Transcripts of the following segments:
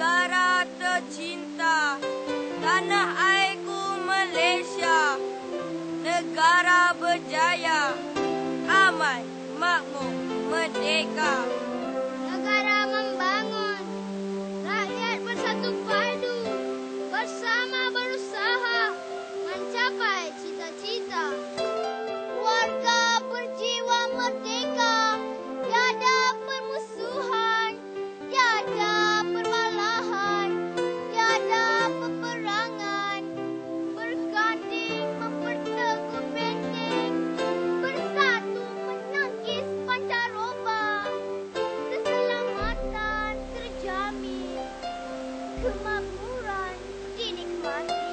negara tercinta, tanah airku Malaysia, negara berjaya, aman, makmur, merdeka. Negara membangun, rakyat bersatu padu, bersama berusaha mencapai cita-cita. Warga berjiwa merdeka, tiada permusuhan, tiada permalahan, tiada peperangan. Berganding memperteguh benteng, bersatu menangkis pancaroba. Keselamatan terjamin, kemakmuran dinikmati.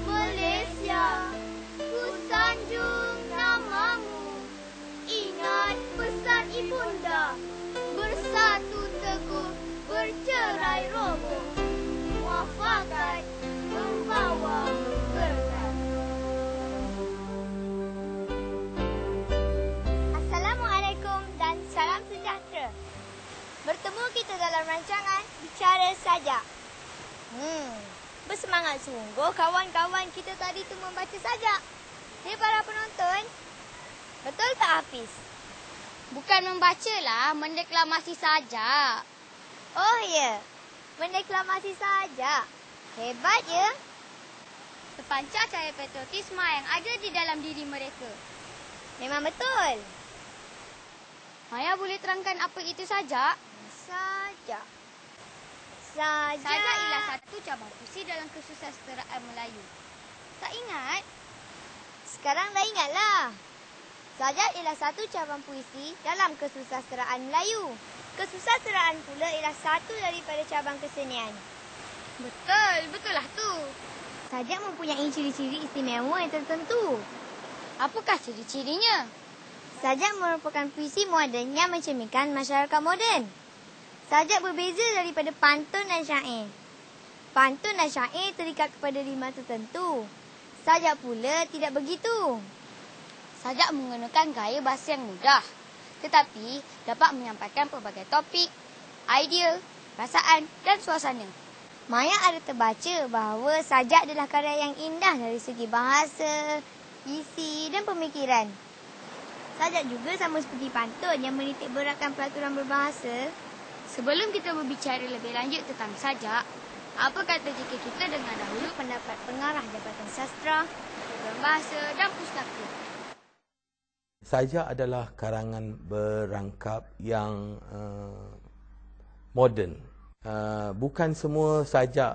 Malaysia, ku sanjung namamu. Ingat pesan ibunda, bersatu teguh, bercerai roboh. Muafakat membawa berkat. Assalamualaikum dan salam sejahtera. Bertemu kita dalam rancangan Bicara Saja. Bersemangat sungguh kawan-kawan kita tadi tu membaca sajak. Dia para penonton. Betul tak Hafiz? Bukan membacalah, mendeklamasi saja. Oh ya, mendeklamasi sajak. Hebat ya. Sepancar cahaya patriotisme yang ada di dalam diri mereka. Memang betul. Maya boleh terangkan apa itu sajak? Sajak. Sajak ialah satu cabang puisi dalam kesusasteraan Melayu. Tak ingat? Sekarang dah ingatlah. Sajak ialah satu cabang puisi dalam kesusasteraan Melayu. Kesusasteraan pula ialah satu daripada cabang kesenian. Betul lah tu. Sajak mempunyai ciri-ciri istimewa yang tertentu. Apakah ciri-cirinya? Sajak merupakan puisi moden yang mencerminkan masyarakat moden. Sajak berbeza daripada pantun dan syair. Pantun dan syair terikat kepada rima tertentu. Sajak pula tidak begitu. Sajak menggunakan gaya bahasa yang mudah, tetapi dapat menyampaikan pelbagai topik, idea, perasaan dan suasana. Maya ada terbaca bahawa sajak adalah karya yang indah dari segi bahasa, isi dan pemikiran. Sajak juga sama seperti pantun yang menitik beratkan peraturan berbahasa. Sebelum kita berbicara lebih lanjut tentang sajak, apa kata jika kita dengar dahulu Pendapat pengarah Jabatan Sastra, program bahasa dan pustaka. Sajak adalah karangan berangkap yang moden. Bukan semua sajak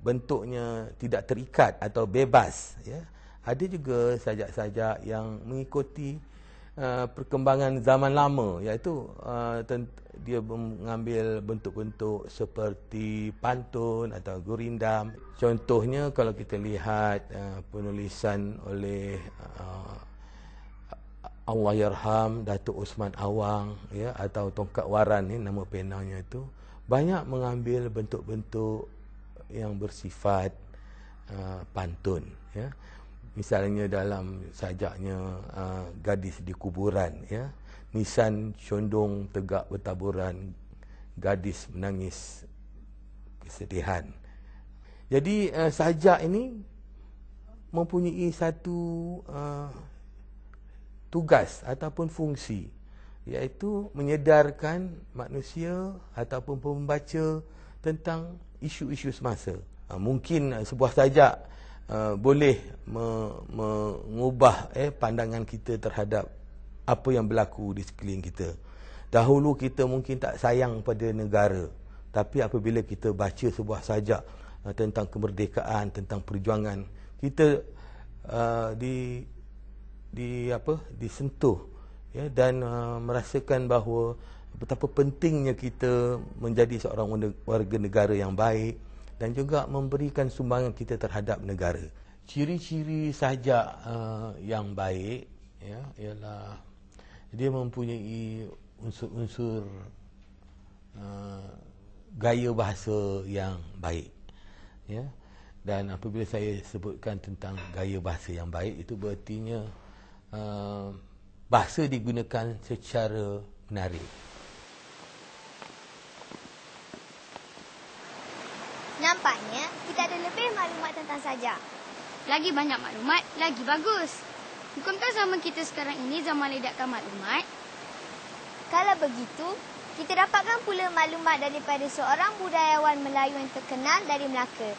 bentuknya tidak terikat atau bebas. Ya. Ada juga sajak-sajak yang mengikuti perkembangan zaman lama, iaitu dia mengambil bentuk-bentuk seperti pantun atau gurindam. Contohnya kalau kita lihat penulisan oleh Allahyarham Datuk Osman Awang, ya, atau Tongkat Waran ni nama penanya itu, banyak mengambil bentuk-bentuk yang bersifat pantun, ya. Misalnya dalam sajaknya Gadis di Kuburan, ya. Nisan condong tegak bertaburan, gadis menangis kesedihan. Jadi sajak ini mempunyai satu tugas ataupun fungsi, iaitu menyedarkan manusia ataupun pembaca tentang isu-isu semasa. Mungkin sebuah sajak boleh mengubah pandangan kita terhadap apa yang berlaku di sekeliling kita. Dahulu kita mungkin tak sayang pada negara, tapi apabila kita baca sebuah sajak tentang kemerdekaan, tentang perjuangan, kita disentuh, ya, dan merasakan bahawa betapa pentingnya kita menjadi seorang warga negara yang baik dan juga memberikan sumbangan kita terhadap negara. Ciri-ciri sajak yang baik, ya, ialah dia mempunyai unsur-unsur gaya bahasa yang baik, ya. Dan apabila saya sebutkan tentang gaya bahasa yang baik, itu berartinya bahasa digunakan secara menarik. kita ada lebih maklumat tentang sajak. Lagi banyak maklumat, lagi bagus. Bukankah zaman kita sekarang ini zaman ledakkan maklumat? Kalau begitu, kita dapatkan pula maklumat daripada seorang budayawan Melayu yang terkenal dari Melaka.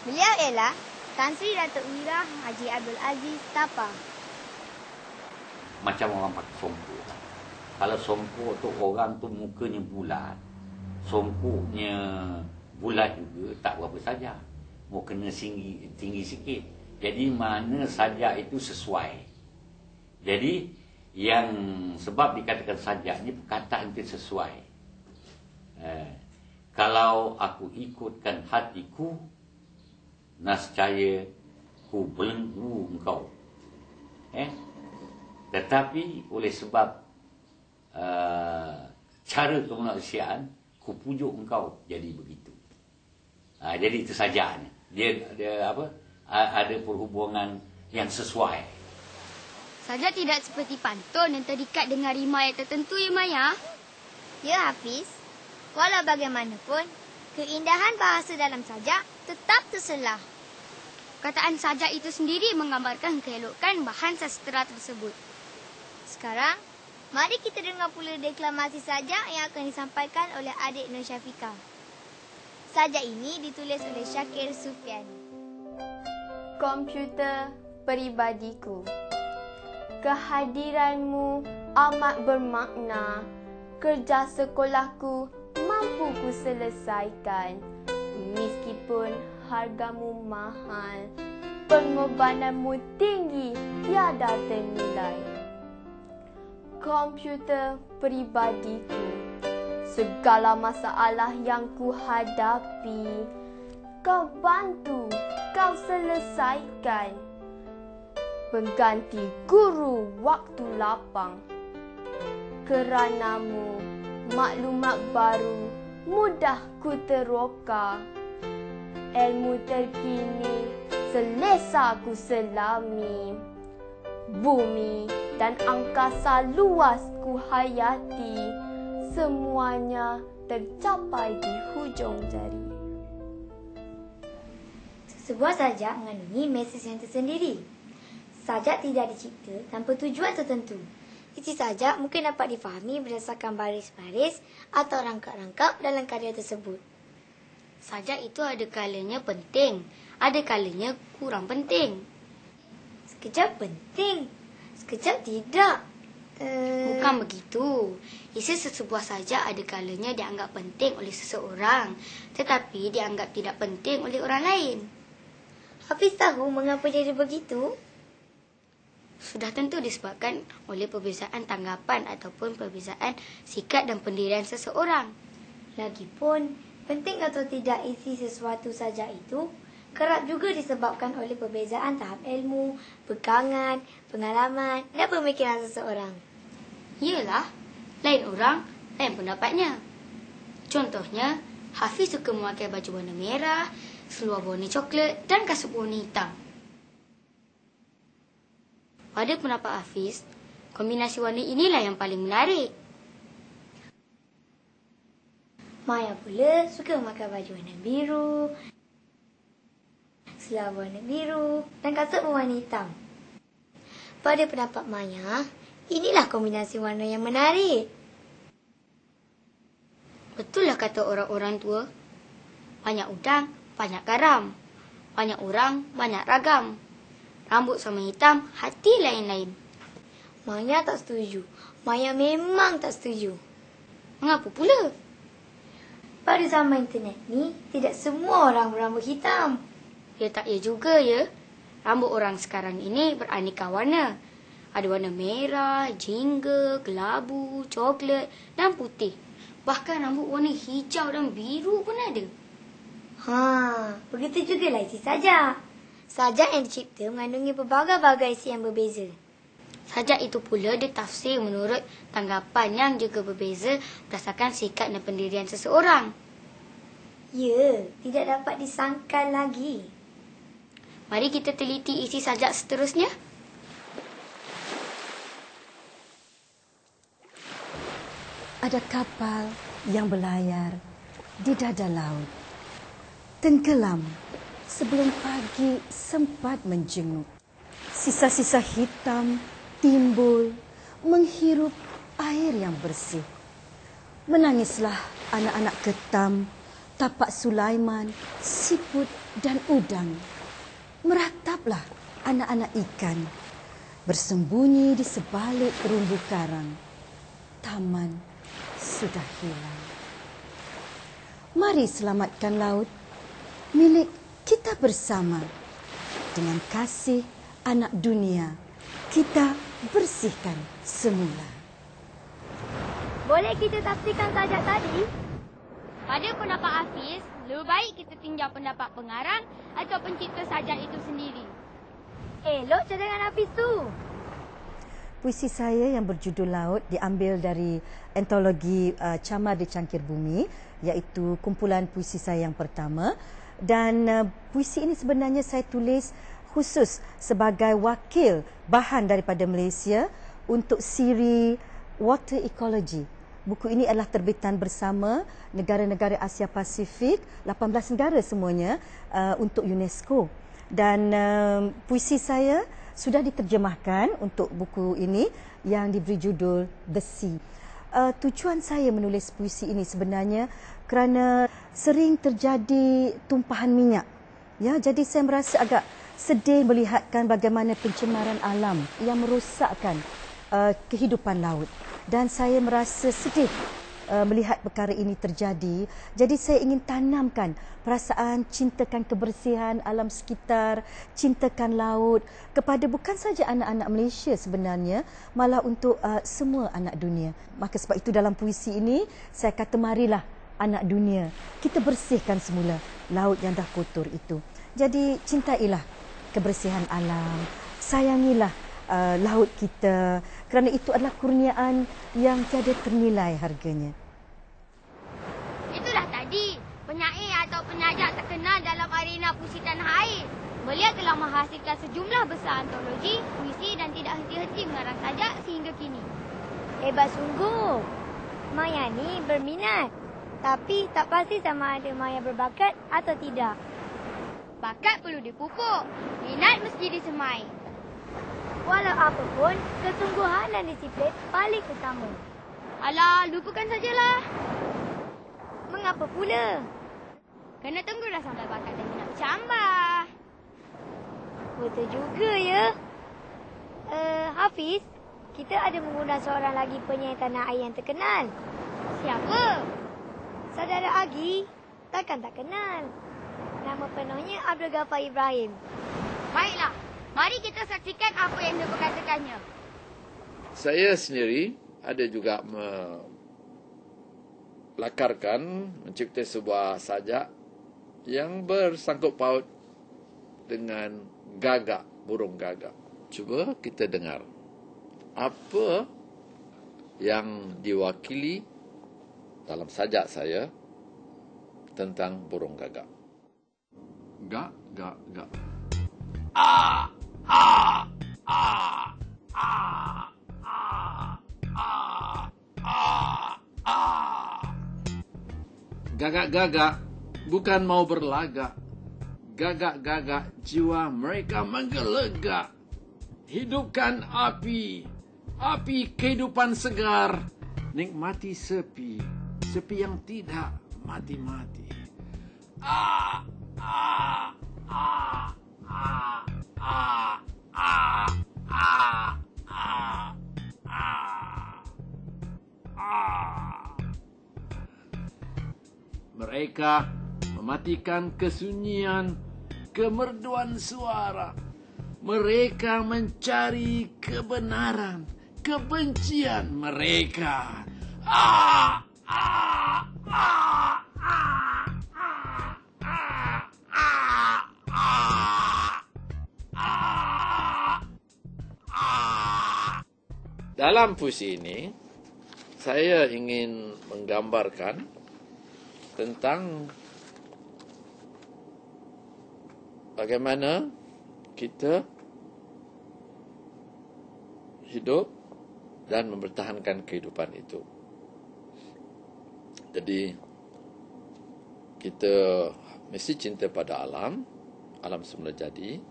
Beliau ialah Tan Sri Datuk Wira Haji Abdul Aziz Tapa. Macam orang pakai sompok. Kalau sompok tu orang tu mukanya bulat, sompoknya bulat juga tak berapa saja. Mau kena tinggi sikit. Jadi mana saja itu sesuai. Jadi yang sebab dikatakan sajak ni perkataan itu sesuai. Kalau aku ikutkan hatiku, nascaya ku belenggu engkau. Tetapi oleh sebab cara kemanusiaan, ku pujuk engkau jadi begitu. Jadi itu sajaannya. Dia ada perhubungan yang sesuai. Sajak tidak seperti pantun yang terikat dengan rima yang tertentu, ya Maya? Ya, Hafiz. Walau bagaimanapun, keindahan bahasa dalam sajak tetap terselah. Perkataan sajak itu sendiri menggambarkan keelokan bahan sastera tersebut. Sekarang, mari kita dengar pula deklamasi sajak yang akan disampaikan oleh adik Nur Syafiqah. Sajak ini ditulis oleh Syakir Sufian. Komputer peribadiku, kehadiranmu amat bermakna. Kerja sekolahku mampu ku selesaikan. Meskipun hargamu mahal, pengorbananmu tinggi tiada ternilai. Komputer peribadiku, segala masalah yang ku hadapi, kau bantu, kau selesaikan. Pengganti guru waktu lapang. Keranamu maklumat baru mudah ku teroka. Ilmu terkini selesa ku selami. Bumi dan angkasa luas ku hayati. Semuanya tercapai di hujung jari. Sebuah sajak mengandungi mesej yang tersendiri. Sajak tidak dicipta tanpa tujuan tertentu. Isi sajak mungkin dapat difahami berdasarkan baris-baris atau rangkap-rangkap dalam karya tersebut. Sajak itu ada kalanya penting, ada kalanya kurang penting. Sekejap penting, sekejap tidak. Bukan begitu. Isi sesebuah sajak ada kalanya dianggap penting oleh seseorang, tetapi dianggap tidak penting oleh orang lain. Hafiz tahu mengapa jadi begitu? Sudah tentu disebabkan oleh perbezaan tanggapan ataupun perbezaan sikap dan pendirian seseorang. Lagipun, penting atau tidak isi sesuatu sajak itu kerap juga disebabkan oleh perbezaan tahap ilmu, pegangan, pengalaman dan pemikiran seseorang. Iyalah, lain orang, lain pendapatnya. Contohnya, Hafiz suka memakai baju warna merah, seluar warna coklat dan kasut warna hitam. Pada pendapat Hafiz, kombinasi warna inilah yang paling menarik. Maya pula suka memakai baju warna biru, seluar warna biru dan kasut berwarna hitam. Pada pendapat Maya, inilah kombinasi warna yang menarik. Betullah kata orang-orang tua. Banyak udang, banyak garam. Banyak orang, banyak ragam. Rambut sama hitam, hati lain-lain. Maya tak setuju. Maya memang tak setuju. Mengapa pula? Pada zaman internet ni, tidak semua orang berambut hitam. Ya tak ya juga ya. Rambut orang sekarang ini beraneka warna. Ada warna merah, jingga, kelabu, coklat dan putih. Bahkan rambut warna hijau dan biru pun ada. Begitu jugalah isi sajak. Sajak yang dicipta mengandungi pelbagai-bagai isi yang berbeza. Sajak itu pula ditafsir menurut tanggapan yang juga berbeza berdasarkan sikap dan pendirian seseorang. Ya, tidak dapat disangkal lagi. Mari kita teliti isi sajak seterusnya. Ada kapal yang berlayar di dada laut. tenggelam sebelum pagi sempat menjenguk. Sisa-sisa hitam timbul menghirup air yang bersih. Menangislah anak-anak ketam, tapak Sulaiman, siput dan udang. Merataplah anak-anak ikan, bersembunyi di sebalik terumbu karang. Taman sudah hilang. Mari selamatkan laut, milik kita bersama. Dengan kasih anak dunia, kita bersihkan semula. Boleh kita tafsirkan sajak tadi? Pada pendapat Hafiz, lebih baik kita tinjau pendapat pengarang atau pencipta sajak itu sendiri. Elok cadangan Hafiz tu. Puisi saya yang berjudul Laut diambil dari antologi Camar di Cangkir Bumi, iaitu kumpulan puisi saya yang pertama. Dan puisi ini sebenarnya saya tulis khusus sebagai wakil bahan daripada Malaysia untuk siri Water Ecology. Buku ini adalah terbitan bersama negara-negara Asia Pasifik, 18 negara semuanya untuk UNESCO. Dan puisi saya sudah diterjemahkan untuk buku ini yang diberi judul The Sea. Tujuan saya menulis puisi ini sebenarnya kerana sering terjadi tumpahan minyak. Ya, jadi saya merasa agak sedih melihatkan bagaimana pencemaran alam yang merosakkan kehidupan laut. Dan saya merasa sedih melihat perkara ini terjadi. Jadi saya ingin tanamkan perasaan cintakan kebersihan alam sekitar, cintakan laut kepada bukan saja anak-anak Malaysia sebenarnya, malah untuk semua anak dunia. Maka sebab itu dalam puisi ini saya kata marilah anak dunia, kita bersihkan semula laut yang dah kotor itu. Jadi cintailah kebersihan alam, sayangilah laut kita, kerana itu adalah kurniaan yang tiada ternilai harganya. Itulah tadi, penyair atau penyajak terkenal dalam arena puisi tanah air. Beliau telah menghasilkan sejumlah besar antologi, puisi dan tidak henti-henti mengarang sajak sehingga kini. Hebat sungguh. Maya ni berminat. Tapi tak pasti sama ada Maya berbakat atau tidak. Bakat perlu dipupuk, minat mesti disemai. Walau apa pun, kesungguhan dan disiplin paling utama. Alah, lupakan sajalah. Mengapa pula? Kena tunggulah sampai bakat dan minat bercambah. Betul juga ya. Hafiz, kita ada mengundang seorang lagi penyanyi tanah air yang terkenal. Siapa? Saudara Agi, takkan tak kenal. Nama penuhnya Abdul Ghaffar Ibrahim. Baiklah, mari kita saksikan apa yang dia berkatakannya. Saya sendiri ada juga melakarkan, mencipta sebuah sajak yang bersangkut paut dengan gagak, burung gagak. Cuba kita dengar apa yang diwakili dalam sajak saya tentang burung gagak. Gak, gak, gak. Gagak-gagak bukan mau berlagak. Gagak-gagak jiwa mereka menggelegak. Hidupkan api, api kehidupan segar. Nikmati sepi, sepi yang tidak mati-mati. Mereka mematikan kesunyian, kemerduan suara. Mereka mencari kebenaran, kebencian mereka. Dalam puisi ini, saya ingin menggambarkan tentang bagaimana kita hidup dan mempertahankan kehidupan itu. Jadi, kita mesti cinta pada alam, alam semula jadi,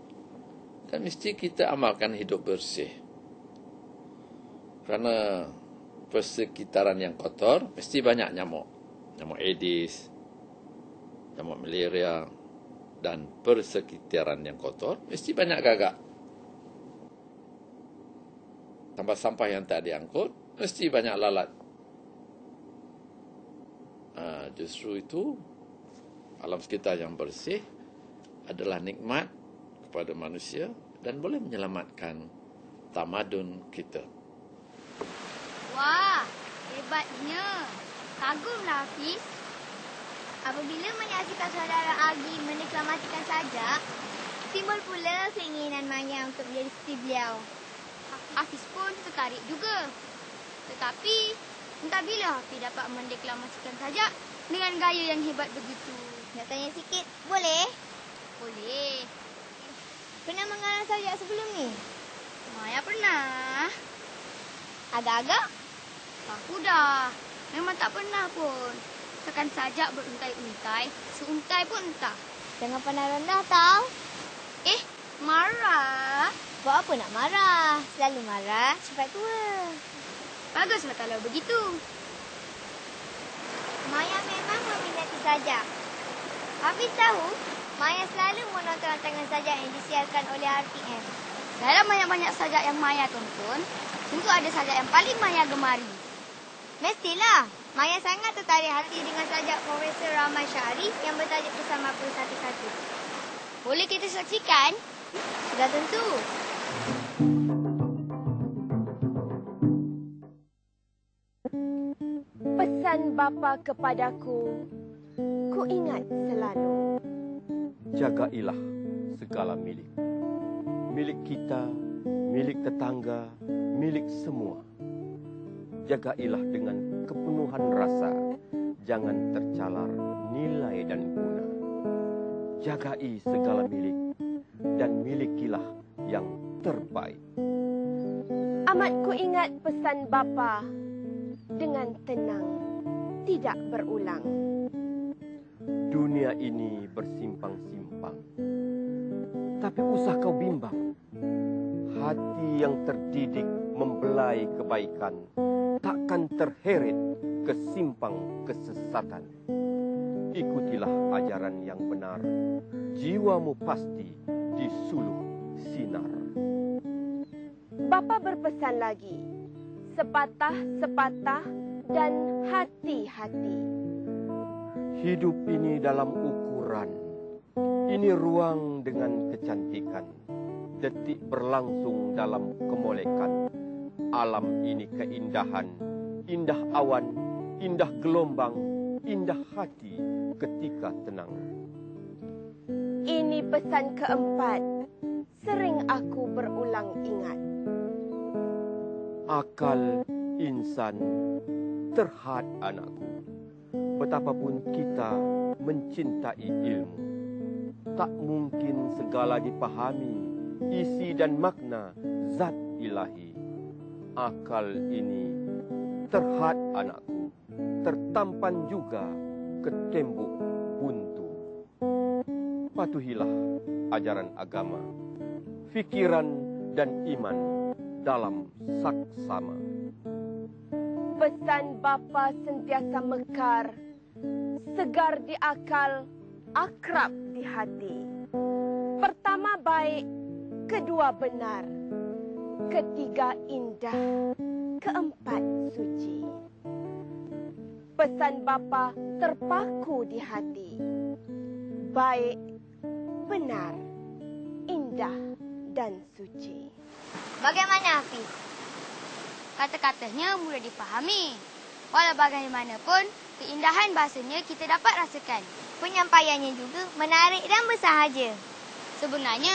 dan mesti kita amalkan hidup bersih. Kerana persekitaran yang kotor, mesti banyak nyamuk. Nyamuk Aedes, nyamuk malaria, dan persekitaran yang kotor, mesti banyak gagak. Sampah-sampah yang tak diangkut, mesti banyak lalat. Justru itu, alam sekitar yang bersih adalah nikmat kepada manusia dan boleh menyelamatkan tamadun kita. Wah, hebatnya. Kagumlah Hafiz. Apabila menyaksikan saudara Agi mendeklamasikan sajak, timbul pula keinginan Maya untuk menjadi seperti beliau. Hafiz pun tertarik juga. Tetapi, entah bila Hafiz dapat mendeklamasikan sajak dengan gaya yang hebat begitu. Nak tanya sikit, boleh? Boleh. Pernah mengarang sajak sebelum ni? Maya pernah. Agak-agak? Aku dah. Memang tak pernah pun. Tekan sajak beruntai-untai, seuntai pun entah. Jangan pandang rendah tau. Marah. Buat apa nak marah? Selalu marah, cepat tua. Baguslah kalau begitu. Maya memang meminati sajak. Hafiz tahu, Maya selalu menonton rancangan sajak yang disiarkan oleh RTM. Dalam banyak-banyak sajak yang Maya tonton, tentu ada sajak yang paling Maya gemari. Mestilah. Maya sangat tertarik hati dengan sajak Profesor Rahman Syahri yang bertajuk Pesan Bapa 1-1. Boleh kita saksikan? Sudah tentu. Pesan bapa kepadaku, ku ingat selalu. Jagailah segala milik. Milik kita, milik tetangga, milik semua. Jagailah dengan kepenuhan rasa, jangan tercalar nilai dan guna. Jagai segala milik, dan milikilah yang terbaik. Amat ku ingat pesan bapa, dengan tenang, tidak berulang. Dunia ini bersimpang-simpang, tapi usah kau bimbang. Hati yang terdidik membelai kebaikan, takkan terheret ke simpang kesesatan. Ikutilah ajaran yang benar, jiwamu pasti disuluh sinar. Bapa berpesan lagi, sepatah-sepatah dan hati-hati. Hidup ini dalam ukuran, ini ruang dengan kecantikan. Detik berlangsung dalam kemolekan. Alam ini keindahan, indah awan, indah gelombang, indah hati ketika tenang. Ini pesan keempat, sering aku berulang ingat. Akal insan terhad anakku. Betapapun kita mencintai ilmu, tak mungkin segala dipahami isi dan makna zat ilahi. Akal ini terhad anakku, tertampan juga ke tembok buntu. Patuhilah ajaran agama, fikiran dan iman dalam saksama. Pesan bapa sentiasa mekar, segar di akal, akrab di hati. Pertama baik, kedua benar, ketiga indah, keempat suci. Pesan bapa terpaku di hati, baik, benar, indah dan suci. Bagaimana Hafiz? Kata-katanya mudah dipahami. Walau bagaimanapun, keindahan bahasanya kita dapat rasakan. Penyampaiannya juga menarik dan bersahaja. Sebenarnya,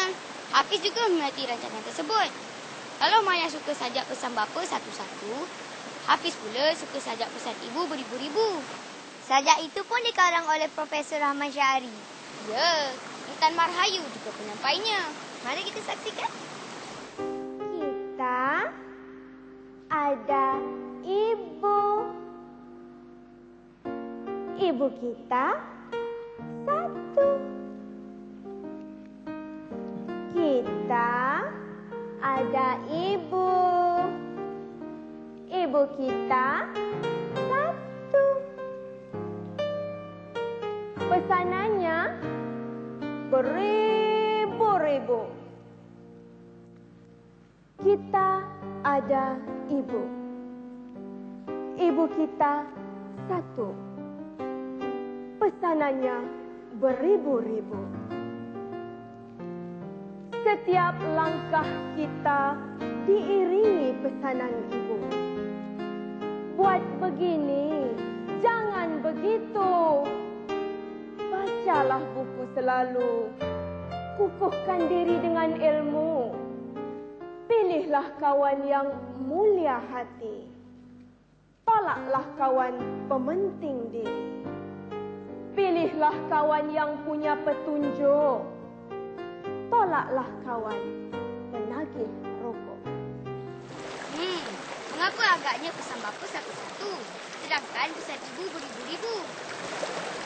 Hafiz juga meminati rancangan tersebut. Kalau Maya suka sajak pesan bapa 1-1, Hafiz pula suka sajak pesan ibu beribu-ribu. Sajak itu pun dikarang oleh Profesor Rahman Syahri. Ya, Intan Marhayu juga penyampainya. Mari kita saksikan. Kita ada ibu. Ibu kita ibu kita satu. Pesanannya beribu-ribu. Kita ada ibu. Ibu kita satu. Pesanannya beribu-ribu. Setiap langkah kita diiringi pesanan ibu. Buat begini, jangan begitu. Bacalah buku selalu. Kukuhkan diri dengan ilmu. Pilihlah kawan yang mulia hati. Tolaklah kawan pementing diri. Pilihlah kawan yang punya petunjuk. Tolaklah kawan penagih rokok. Mengapa agaknya pesan bapa satu-satu, sedangkan pesan ibu beribu-ribu?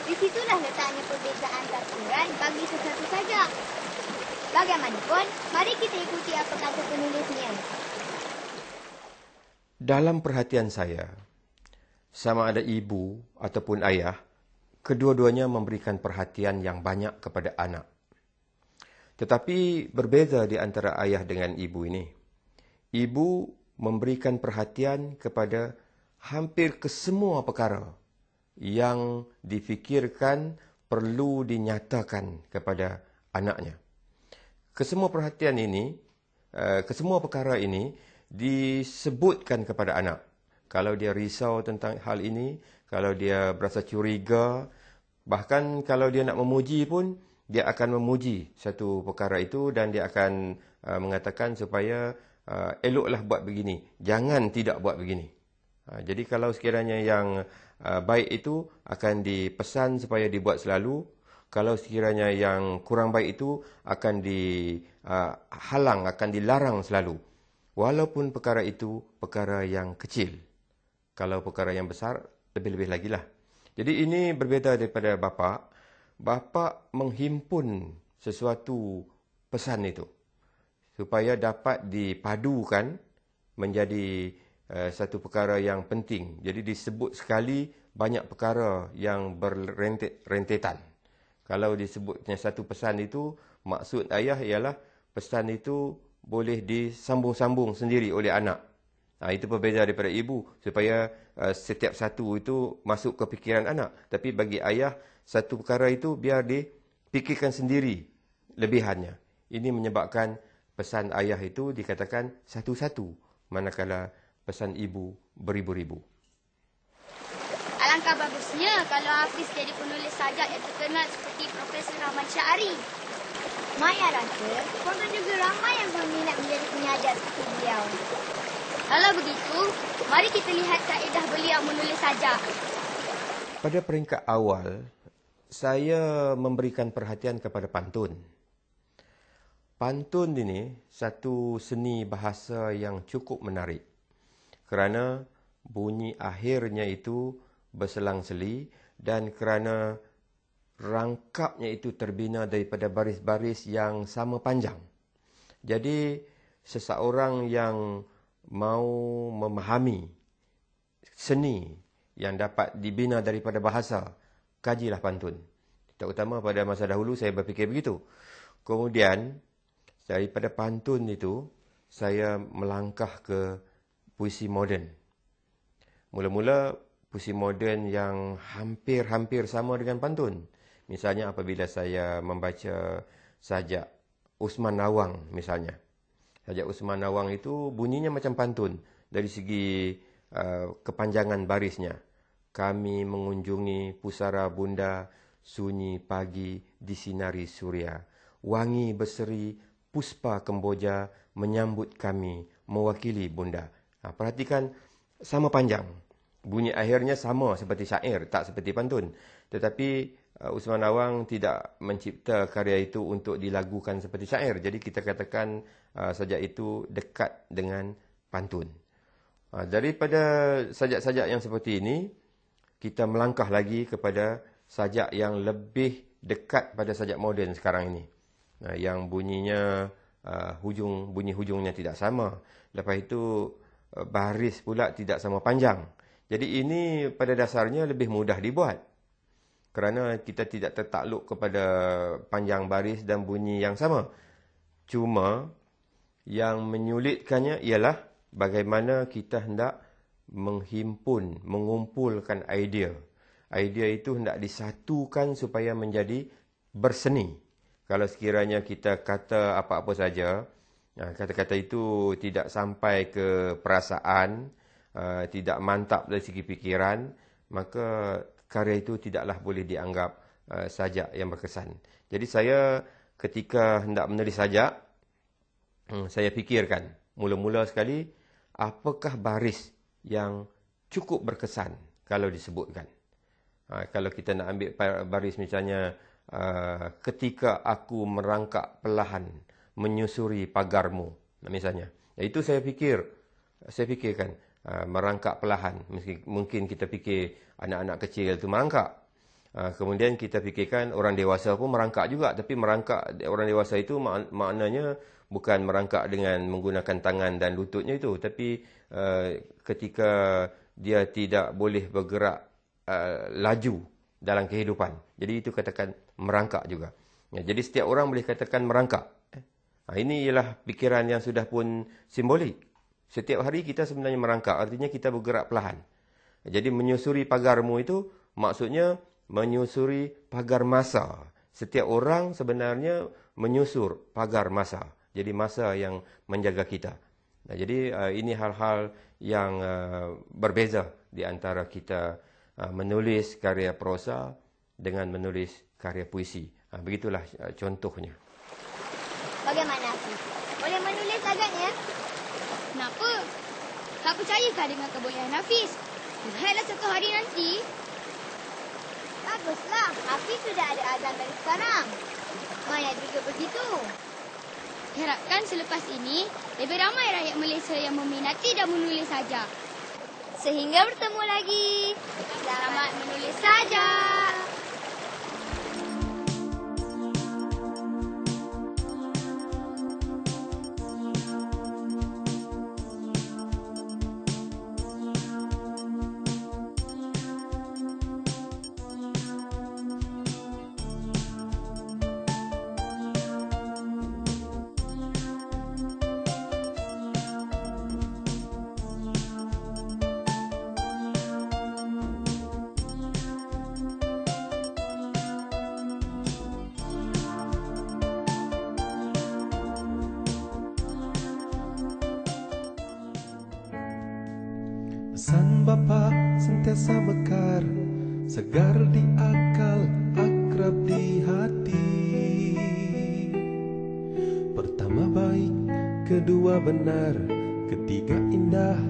Di situlah letaknya perbezaan tafsiran bagi sesatu saja. Bagaimanapun, mari kita ikuti apa kata penulisnya. Dalam perhatian saya, sama ada ibu ataupun ayah, kedua-duanya memberikan perhatian yang banyak kepada anak. Tetapi berbeza di antara ayah dengan ibu ini. Ibu memberikan perhatian kepada hampir kesemua perkara yang difikirkan perlu dinyatakan kepada anaknya. Kesemua perhatian ini, kesemua perkara ini disebutkan kepada anak. Kalau dia risau tentang hal ini, kalau dia berasa curiga, bahkan kalau dia nak memuji pun, dia akan memuji satu perkara itu dan dia akan mengatakan supaya eloklah buat begini, jangan tidak buat begini. Jadi kalau sekiranya yang baik itu akan dipesan supaya dibuat selalu, kalau sekiranya yang kurang baik itu akan dihalang, akan dilarang selalu. Walaupun perkara itu perkara yang kecil. Kalau perkara yang besar, lebih-lebih lagi lah. Jadi ini berbeza daripada bapa. Bapa menghimpun sesuatu pesan itu supaya dapat dipadukan menjadi satu perkara yang penting. Jadi disebut sekali banyak perkara yang berrentetan. Kalau disebutnya satu pesan itu, maksud ayah ialah pesan itu boleh disambung-sambung sendiri oleh anak. Itu berbeza daripada ibu supaya setiap satu itu masuk ke fikiran anak. Tapi bagi ayah, satu perkara itu biar dipikirkan sendiri lebihannya. Ini menyebabkan pesan ayah itu dikatakan satu-satu, manakala pesan ibu beribu-ribu. Alangkah bagusnya kalau Hafiz jadi penulis sajak yang terkenal seperti Profesor Rahman Syahari. Maya rasa, korang juga ramai yang berminat menjadi penyajar seperti beliau. Kalau begitu, mari kita lihat kaedah beliau menulis sajak. Pada peringkat awal, saya memberikan perhatian kepada pantun. Pantun ini satu seni bahasa yang cukup menarik kerana bunyi akhirnya itu berselang-seli dan kerana rangkapnya itu terbina daripada baris-baris yang sama panjang. Jadi, seseorang yang mau memahami seni yang dapat dibina daripada bahasa, kajilah pantun. Terutama pada masa dahulu saya berfikir begitu. Kemudian, daripada pantun itu, saya melangkah ke puisi moden. Mula-mula, puisi moden yang hampir-hampir sama dengan pantun. Misalnya apabila saya membaca sajak Usman Nawang misalnya. Sajak Usman Nawang itu bunyinya macam pantun dari segi kepanjangan barisnya. Kami mengunjungi pusara bunda, sunyi pagi disinari surya. Wangi berseri, puspa Kemboja menyambut kami, mewakili bunda. Perhatikan, sama panjang. Bunyi akhirnya sama seperti syair, tak seperti pantun. Tetapi Usman Nawang tidak mencipta karya itu untuk dilagukan seperti syair. Jadi kita katakan sajak itu dekat dengan pantun. Daripada sajak-sajak yang seperti ini, kita melangkah lagi kepada sajak yang lebih dekat pada sajak moden sekarang ini. Yang bunyinya bunyi hujungnya tidak sama. Lepas itu baris pula tidak sama panjang. Jadi ini pada dasarnya lebih mudah dibuat. Kerana kita tidak tertakluk kepada panjang baris dan bunyi yang sama. Cuma yang menyulitkannya ialah bagaimana kita hendak menghimpun, mengumpulkan idea. Idea itu hendak disatukan supaya menjadi berseni. Kalau sekiranya kita kata apa-apa saja, kata-kata itu tidak sampai ke perasaan, tidak mantap dari segi fikiran, maka karya itu tidaklah boleh dianggap sajak yang berkesan. Jadi saya ketika hendak menulis sajak, saya fikirkan mula-mula sekali apakah baris yang cukup berkesan kalau disebutkan. Kalau kita nak ambil baris misalnya, ketika aku merangkak perlahan menyusuri pagarmu, misalnya. Itu saya fikirkan merangkak perlahan. Mungkin kita fikir anak-anak kecil itu merangkak. Kemudian kita fikirkan orang dewasa pun merangkak juga. Tapi merangkak orang dewasa itu maknanya bukan merangkak dengan menggunakan tangan dan lututnya itu. Tapi ketika dia tidak boleh bergerak laju dalam kehidupan. Jadi itu katakan merangkak juga. Jadi setiap orang boleh katakan merangkak. Ini ialah fikiran yang sudah pun simbolik. Setiap hari kita sebenarnya merangkak. Artinya kita bergerak perlahan. Jadi menyusuri pagarmu itu maksudnya menyusuri pagar masa. Setiap orang sebenarnya menyusur pagar masa. Jadi masa yang menjaga kita. Jadi ini hal-hal yang berbeza di antara kita menulis karya prosa dengan menulis karya puisi. Begitulah contohnya. Bagaimana, Hafiz? Boleh menulis agaknya? Kenapa? Tak percayakah dengan kebolehan Hafiz? Lihatlah satu hari nanti. Baguslah. Hafiz sudah ada azam dari sekarang. Maya juga begitu. Harapkan selepas ini, lebih ramai rakyat Malaysia yang meminati dan menulis sajak. Sehingga bertemu lagi. Selamat menulis sajak. Pesan Bapa sentiasa mekar, segar di akal, akrab di hati. Pertama baik, kedua benar, ketiga indah,